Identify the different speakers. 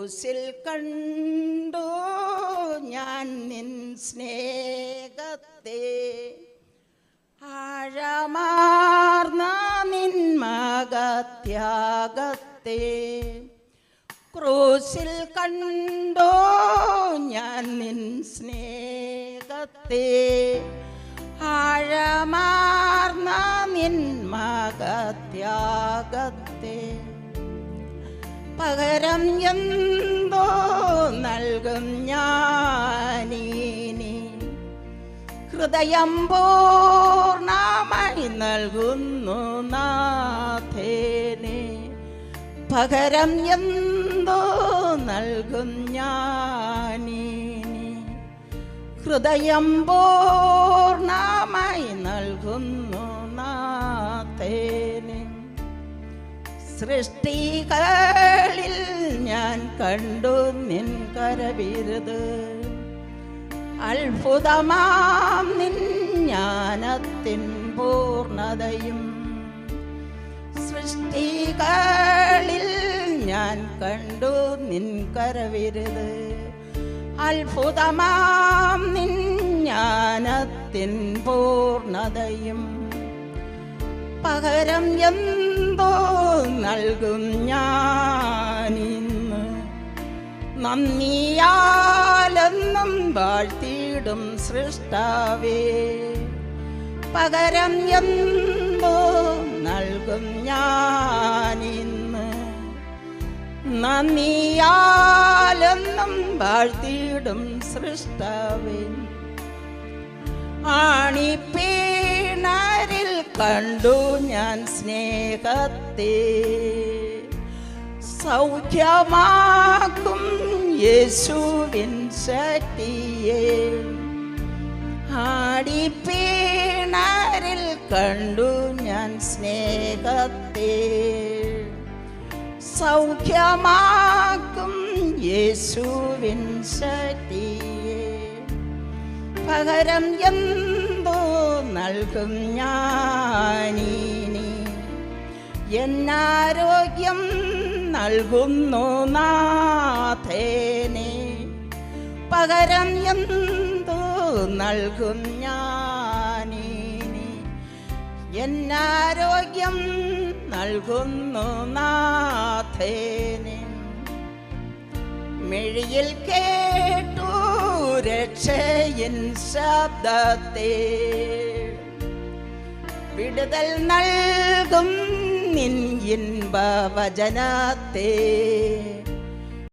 Speaker 1: ക്രൂശിൽ കണ്ടു ഞാൻ നിൻ സ്നേഹത്തെ, ആഴമാർന്ന നിൻ മഹത്യാഗത്തെ. ക്രൂശിൽ കണ്ടു ഞാൻ നിൻ സ്നേഹത്തെ, ആഴമാർന്ന നിൻ മഹത്യാഗത്തെ. പകരം എന്തോ നൽകും ഞാനീനി, ഹൃദയം പൂർണ്ണമായി നൽകുന്നു നാഥേനെ. പകരം എന്തോ നൽകും ഞാനീനി, ഹൃദയം പൂർണ്ണമായി നൽകുന്നു നാഥേനെ. സൃഷ്ടികളിൽ ഞാൻ കണ്ടു നിൻ കരവിരുത്, അത്ഭുതമാം നിൻ ജ്ഞാനത്തിൻ പൂർണ്ണതയും. സൃഷ്ടികളിൽ ഞാൻ കണ്ടു നിൻ കരവിരുത്, അത്ഭുതമാം നിൻ ജ്ഞാനത്തിൻ പൂർണ്ണതയും. പകരം എന്തോ നൽകും ഞാനിന്ന്, നന്ദിയാലെന്നും വാഴ്ത്തിയിടും സൃഷ്ടാവേ. പകരം എന്തോ നൽകും ഞാനിന്ന്, നന്ദിയാലെന്നും വാഴ്ത്തിയിടും സൃഷ്ടാവേ. ആണിപ്പീണരിൽ കണ്ടു ഞാൻ സ്നേഹത്തെ, സൗഖ്യമാക്കും യേശുവിൻ ശക്തിയെ. ആടിപ്പീണരിൽ കണ്ടു ഞാൻ സ്നേഹത്തെ, സൗഖ്യമാക്കും യേശുവിൻ ശക്തിയെ. പകരം എന്തോ നൽകും ഞാനിനി, എന്നാരോഗ്യം നൽകുന്നു നാഥേനെ. പകരം എന്തോ നൽകും ഞാനിനി, എന്നാരോഗ്യം നൽകുന്നു നാഥേനെ. മിഴിയിൽ കേട്ടു രക്ഷയിൻ ശബ്ദത്തെ, വിടുതൽ നൽകും നിൻ ഇൻപവചനത്തെ.